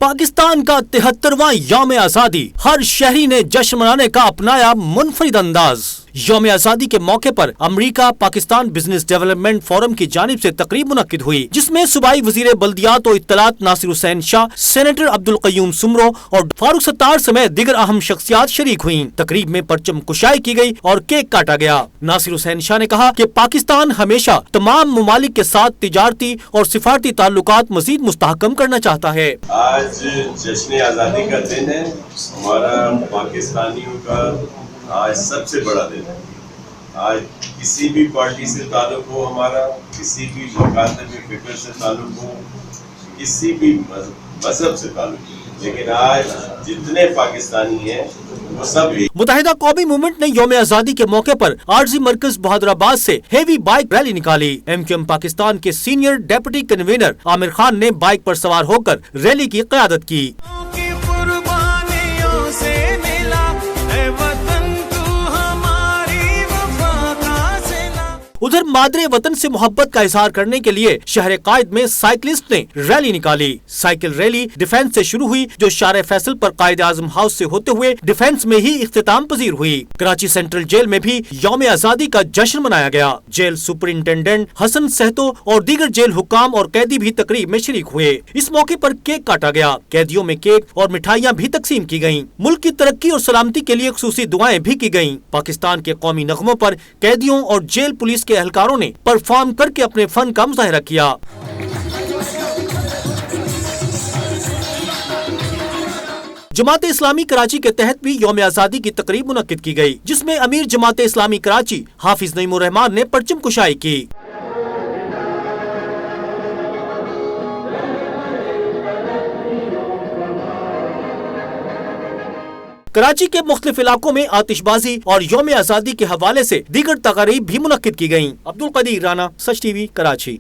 پاکستان کا 73واں یوم آزادی، ہر شہری نے جشن منانے کا اپنایا منفرد انداز۔ یوم آزادی کے موقع پر امریکہ پاکستان بزنس ڈیولپمنٹ فورم کی جانب سے تقریب منعقد ہوئی، جس میں صوبائی وزیر بلدیات و اطلاعات ناصر حسین شاہ، سینیٹر عبدالقیوم سمرو اور فاروق ستار سمیت دیگر اہم شخصیات شریک ہوئیں۔ تقریب میں پرچم کشائی کی گئی اور کیک کاٹا گیا۔ ناصر حسین شاہ نے کہا کہ پاکستان ہمیشہ تمام ممالک کے ساتھ تجارتی اور سفارتی تعلقات مزید مستحکم کرنا چاہتا ہے۔ آج جشن آزادی کا دن ہے، ہمارا پاکستانیوں کا آج سب سے بڑا دن ہے۔ آج کسی بھی پارٹی سے تعلق ہو، ہمارا کسی بھی مکاتب فکر سے تعلق ہو، کسی بھی مذہب سے تعلق ہو، لیکن آج جتنے پاکستانی ہیں وہ سب متحدہ قومی موومنٹ نے یوم آزادی کے موقع پر عارضی مرکز بہادر آباد سے ہیوی بائک ریلی نکالی۔ ایم کیو ایم پاکستان کے senior deputy convener Aamir Khan نے بائک پر سوار ہو کر ریلی کی قیادت کی۔ ادھر مادر وطن سے محبت کا اظہار کرنے کے لیے شہر قائد میں سائیکلسٹ نے ریلی نکالی۔ سائیکل ریلی ڈیفنس سے شروع ہوئی، جو شارع فیصل پر قائد اعظم ہاؤس سے ہوتے ہوئے ڈیفنس میں ہی اختتام پذیر ہوئی۔ کراچی سینٹرل جیل میں بھی یوم آزادی کا جشن منایا گیا۔ جیل سپرنٹینڈنٹ حسن سہتو اور دیگر جیل حکام اور قیدی بھی تقریب میں شریک ہوئے۔ اس موقع پر کیک کاٹا گیا۔ قیدیوں میں کیک اور مٹھائیاں بھی تقسیم کی گئیں۔ ملک کی ترقی اور سلامتی کے لیے خصوصی دعائیں بھی کی گئیں۔ پاکستان کے قومی نغموں پر قیدیوں اور جیل پولیس کے اہلکاروں نے پرفارم کر کے اپنے فن کا مظاہرہ کیا۔ جماعت اسلامی کراچی کے تحت بھی یوم آزادی کی تقریب منعقد کی گئی، جس میں امیر جماعت اسلامی کراچی حافظ نعیم الرحمان نے پرچم کشائی کی۔ کراچی کے مختلف علاقوں میں آتش بازی اور یوم آزادی کے حوالے سے دیگر تقاریب بھی منعقد کی گئیں۔ عبدالقدیر رانا، سچ ٹی وی، کراچی۔